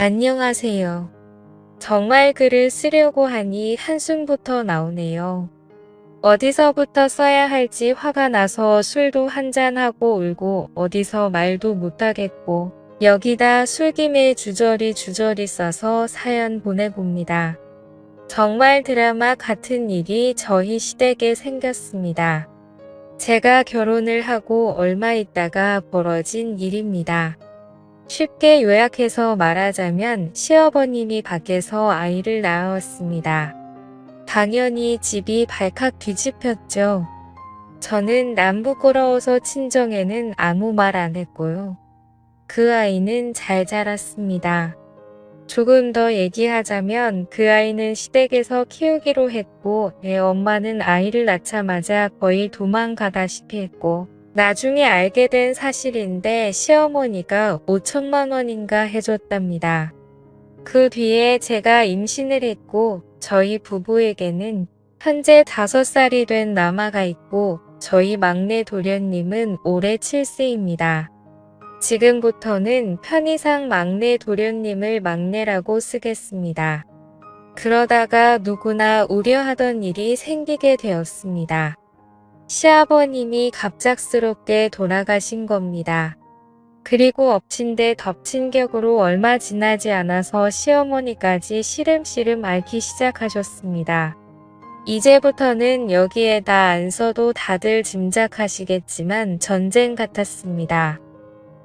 안녕하세요. 정말 글을 쓰려고 하니 한숨부터 나오네요. 어디서부터 써야 할지 화가 나서 술도 한잔하고 울고 어디서 말도 못하겠고 여기다 술김에 주저리 써서 사연 보내봅니다. 정말 드라마 같은 일이 저희 시댁에 생겼습니다. 제가 결혼을 하고 얼마 있다가 벌어진 일입니다. 쉽게 요약해서 말하자면 시어머님이 밖에서 아이를 낳았습니다. 당연히 집이 발칵 뒤집혔죠. 저는 남 부끄러워서 친정에는 아무 말 안 했고요. 그 아이는 잘 자랐습니다. 조금 더 얘기하자면 그 아이는 시댁에서 키우기로 했고 애 엄마는 아이를 낳자마자 거의 도망가다시피 했고 나중에 알게 된 사실인데 시어머니가 5천만 원인가 해줬답니다. 그 뒤에 제가 임신을 했고 저희 부부에게는 현재 5살이 된 남아가 있고 저희 막내 도련님은 올해 7세입니다. 지금부터는 편의상 막내 도련님을 막내라고 쓰겠습니다. 그러다가 누구나 우려하던 일이 생기게 되었습니다. 시아버님이 갑작스럽게 돌아가신 겁니다. 그리고 엎친 데 덮친 격으로 얼마 지나지 않아서 시어머니까지 시름시름 앓기 시작하셨습니다. 이제부터는 여기에다 안 써도 다들 짐작하시겠지만 전쟁 같았습니다.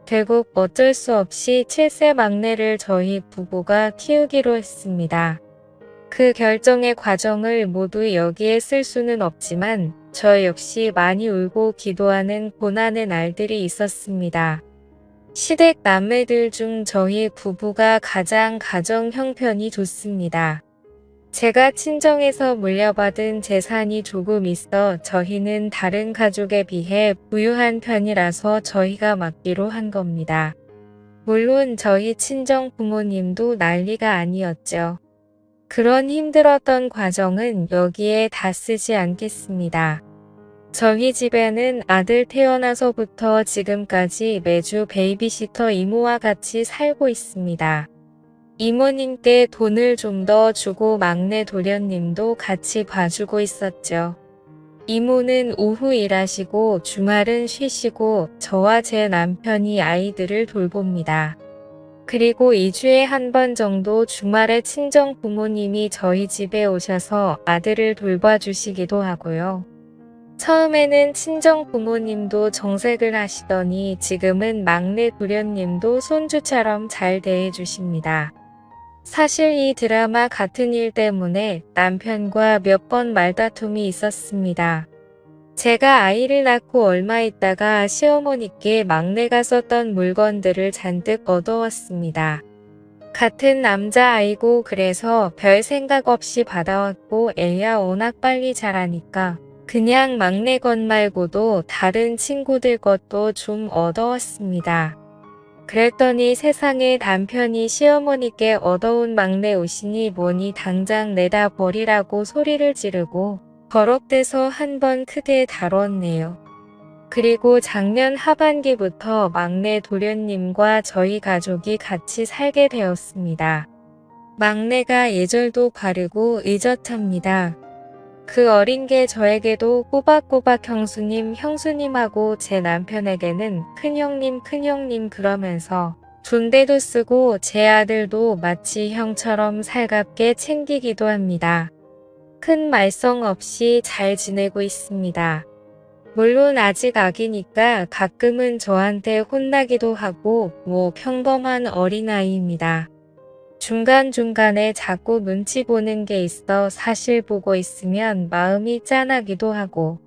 결국 어쩔 수 없이 7세 막내를 저희 부부가 키우기로 했습니다. 그 결정의 과정을 모두 여기에 쓸 수는 없지만 저 역시 많이 울고 기도하는 고난의 날들이 있었습니다. 시댁 남매들 중 저희 부부가 가장 가정 형편이 좋습니다. 제가 친정에서 물려받은 재산이 조금 있어 저희는 다른 가족에 비해 부유한 편이라서 저희가 맡기로 한 겁니다. 물론 저희 친정 부모님도 난리가 아니었죠. 그런 힘들었던 과정은 여기에 다 쓰지 않겠습니다. 저희 집에는 아들 태어나서부터 지금까지 매주 베이비시터 이모와 같이 살고 있습니다. 이모님께 돈을 좀 더 주고 막내 도련님도 같이 봐주고 있었죠. 이모는 오후 일하시고 주말은 쉬시고 저와 제 남편이 아이들을 돌봅니다. 그리고 2주에 한 번 정도 주말에 친정 부모님이 저희 집에 오셔서 아들을 돌봐주시기도 하고요. 처음에는 친정 부모님도 정색을 하시더니 지금은 막내 도련님도 손주처럼 잘 대해주십니다. 사실 이 드라마 같은 일 때문에 남편과 몇 번 말다툼이 있었습니다. 제가 아이를 낳고 얼마 있다가 시어머니께 막내가 썼던 물건들을 잔뜩 얻어왔습니다. 같은 남자아이고 그래서 별 생각 없이 받아왔고 애야 워낙 빨리 자라니까 그냥 막내 것 말고도 다른 친구들 것도 좀 얻어왔습니다. 그랬더니 세상에 남편이 시어머니께 얻어온 막내 옷이니 뭐니 당장 내다 버리라고 소리를 지르고 버럭대서 한 번 크게 다뤘네요. 그리고 작년 하반기부터 막내 도련님과 저희 가족이 같이 살게 되었습니다. 막내가 예절도 바르고 의젓합니다. 그 어린 게 저에게도 꼬박꼬박 형수님하고 제 남편에게는 큰형님 그러면서 존대도 쓰고 제 아들도 마치 형처럼 살갑게 챙기기도 합니다. 큰 말썽 없이 잘 지내고 있습니다. 물론 아직 아기니까 가끔은 저한테 혼나기도 하고 평범한 어린아이입니다. 중간중간에 자꾸 눈치 보는 게 있어 사실 보고 있으면 마음이 짠하기도 하고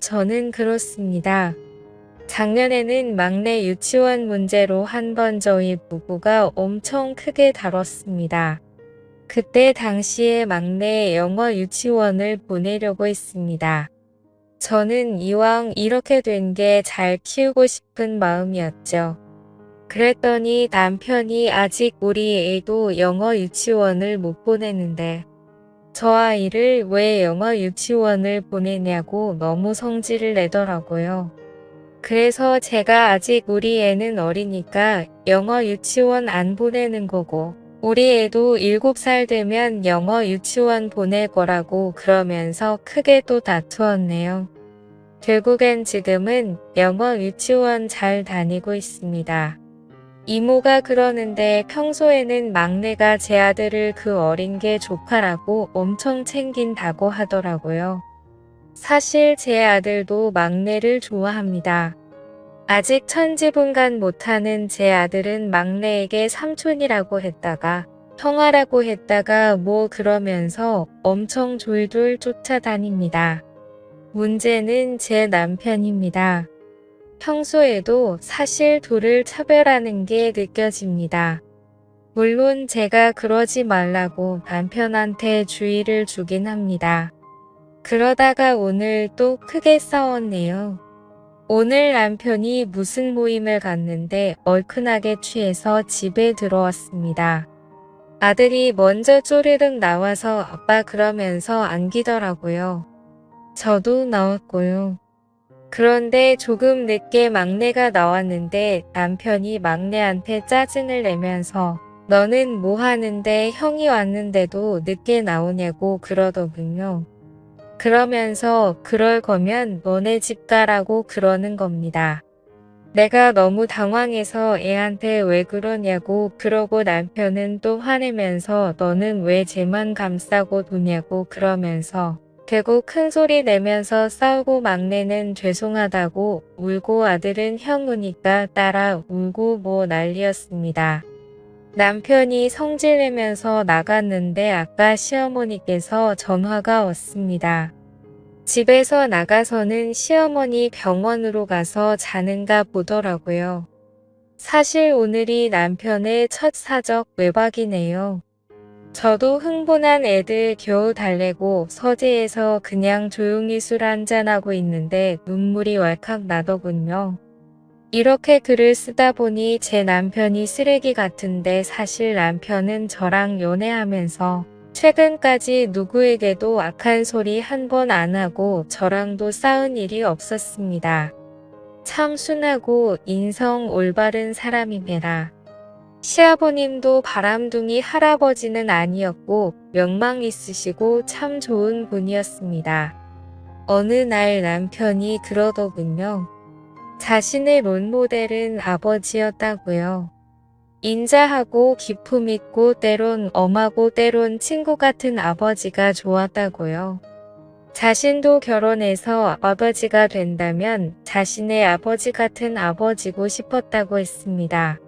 저는 그렇습니다. 작년에는 막내 유치원 문제로 한 번 저희 부부가 엄청 크게 다뤘습니다. 그때 당시에 막내 영어 유치원을 보내려고 했습니다. 저는 이왕 이렇게 된 게 잘 키우고 싶은 마음이었죠. 그랬더니 남편이 아직 우리 애도 영어 유치원을 못 보내는데 저 아이를 왜 영어 유치원을 보내냐고 너무 성질을 내더라고요. 그래서 제가 아직 우리 애는 어리니까 영어 유치원 안 보내는 거고, 우리 애도 7살 되면 영어 유치원 보낼 거라고 그러면서 크게 또 다투었네요. 결국엔 지금은 영어 유치원 잘 다니고 있습니다. 이모가 그러는데 평소에는 막내가 제 아들을 그 어린 게 조카라고 엄청 챙긴다고 하더라고요. 사실 제 아들도 막내를 좋아합니다. 아직 천지분간 못하는 제 아들은 막내에게 삼촌이라고 했다가 형아라고 했다가 뭐 그러면서 엄청 졸졸 쫓아다닙니다. 문제는 제 남편입니다. 평소에도 사실 둘을 차별하는 게 느껴집니다. 물론 제가 그러지 말라고 남편한테 주의를 주긴 합니다. 그러다가 오늘 또 크게 싸웠네요. 오늘 남편이 무슨 모임을 갔는데 얼큰하게 취해서 집에 들어왔습니다. 아들이 먼저 쪼르륵 나와서 아빠 그러면서 안기더라고요. 저도 나왔고요. 그런데 조금 늦게 막내가 나왔는데 남편이 막내한테 짜증을 내면서 너는 뭐 하는데 형이 왔는데도 늦게 나오냐고 그러더군요. 그러면서 그럴 거면 너네 집 가라고 그러는 겁니다. 내가 너무 당황해서 애한테 왜 그러냐고 그러고 남편은 또 화내면서 너는 왜 쟤만 감싸고 도냐고 그러면서 결국 큰 소리 내면서 싸우고 막내는 죄송하다고 울고 아들은 형 우니까 따라 울고 뭐 난리였습니다. 남편이 성질내면서 나갔는데 아까 시어머니께서 전화가 왔습니다. 집에서 나가서는 시어머니 병원으로 가서 자는가 보더라고요. 사실 오늘이 남편의 첫 사적 외박이네요. 저도 흥분한 애들 겨우 달래고 서재에서 그냥 조용히 술 한잔하고 있는데 눈물이 왈칵 나더군요. 이렇게 글을 쓰다 보니 제 남편이 쓰레기 같은데 사실 남편은 저랑 연애하면서 최근까지 누구에게도 악한 소리 한 번 안 하고 저랑도 싸운 일이 없었습니다. 참 순하고 인성 올바른 사람입니다. 시아버님도 바람둥이 할아버지는 아니었고 명망 있으시고 참 좋은 분이었습니다. 어느 날 남편이 그러더군요. 자신의 롤모델은 아버지였다고요. 인자하고 기품 있고 때론 엄하고 때론 친구 같은 아버지가 좋았다고요. 자신도 결혼해서 아버지가 된다면 자신의 아버지 같은 아버지고 싶었다고 했습니다.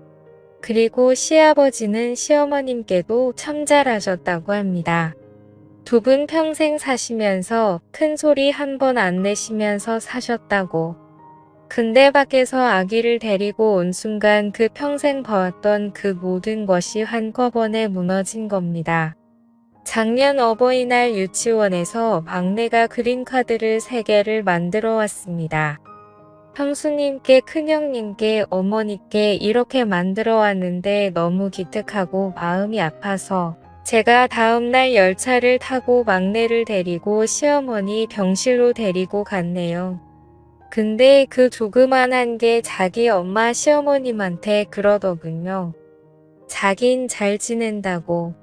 그리고 시아버지는 시어머님께도 참 잘하셨다고 합니다. 두 분 평생 사시면서 큰 소리 한 번 안 내시면서 사셨다고. 근데 밖에서 아기를 데리고 온 순간 그 평생 봐왔던 그 모든 것이 한꺼번에 무너진 겁니다. 작년 어버이날 유치원에서 막내가 그림카드를 3개를 만들어 왔습니다. 형수님께 큰형님께 어머니께 이렇게 만들어 왔는데 너무 기특하고 마음이 아파서 제가 다음날 열차를 타고 막내를 데리고 시어머니 병실로 데리고 갔네요. 근데 그 조그만한 게 자기 엄마 시어머님한테 그러더군요. 자긴 잘 지낸다고.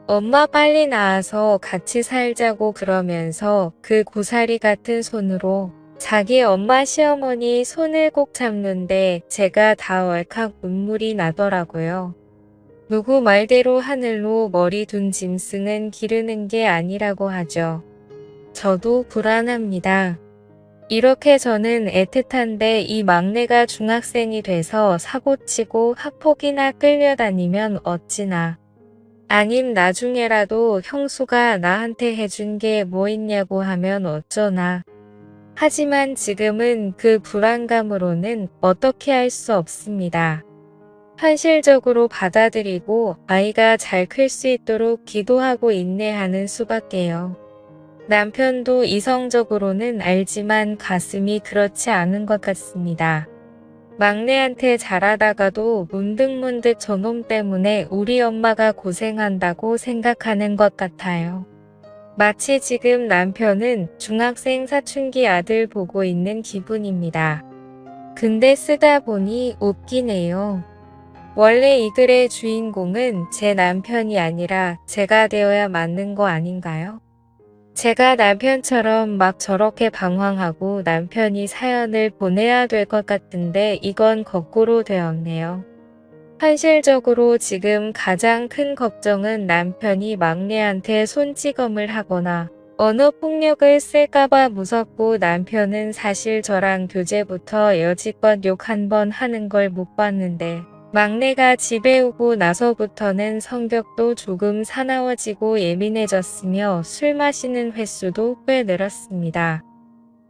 엄마 빨리 나와서 같이 살자고 그러면서 그 고사리 같은 손으로 자기 엄마 시어머니 손을 꼭 잡는데 제가 다 왈칵 눈물이 나더라고요. 누구 말대로 하늘로 머리 둔 짐승은 기르는 게 아니라고 하죠. 저도 불안합니다. 이렇게 저는 애틋한데 이 막내가 중학생이 돼서 사고치고 학폭이나 끌려다니면 어찌나. 아님 나중에라도 형수가 나한테 해준 게 뭐 있냐고 하면 어쩌나. 하지만 지금은 그 불안감으로는 어떻게 할 수 없습니다. 현실적으로 받아들이고 아이가 잘 클 수 있도록 기도하고 인내하는 수밖에요. 남편도 이성적으로는 알지만 가슴이 그렇지 않은 것 같습니다. 막내한테 잘하다가도 문득문득 저놈 때문에 우리 엄마가 고생한다고 생각하는 것 같아요. 마치 지금 남편은 중학생 사춘기 아들 보고 있는 기분입니다. 근데 쓰다 보니 웃기네요. 원래 이 글의 주인공은 제 남편이 아니라 제가 되어야 맞는 거 아닌가요? 제가 남편처럼 막 저렇게 방황하고 남편이 사연을 보내야 될 것 같은데 이건 거꾸로 되었네요. 현실적으로 지금 가장 큰 걱정은 남편이 막내한테 손찌검을 하거나 언어폭력을 쓸까봐 무섭고 남편은 사실 저랑 교제부터 여지껏 욕 한 번 하는 걸 못 봤는데 막내가 집에 오고 나서부터는 성격도 조금 사나워지고 예민해졌으며 술 마시는 횟수도 꽤 늘었습니다.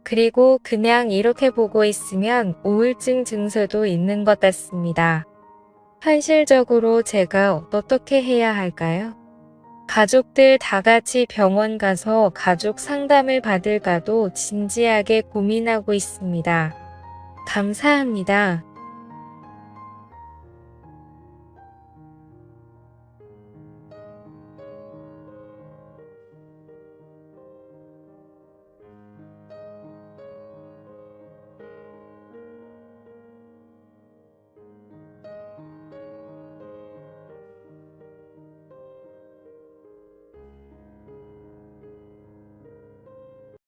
그리고 그냥 이렇게 보고 있으면 우울증 증세도 있는 것 같습니다. 현실적으로 제가 어떻게 해야 할까요? 가족들 다 같이 병원 가서 가족 상담을 받을까도 진지하게 고민하고 있습니다. 감사합니다.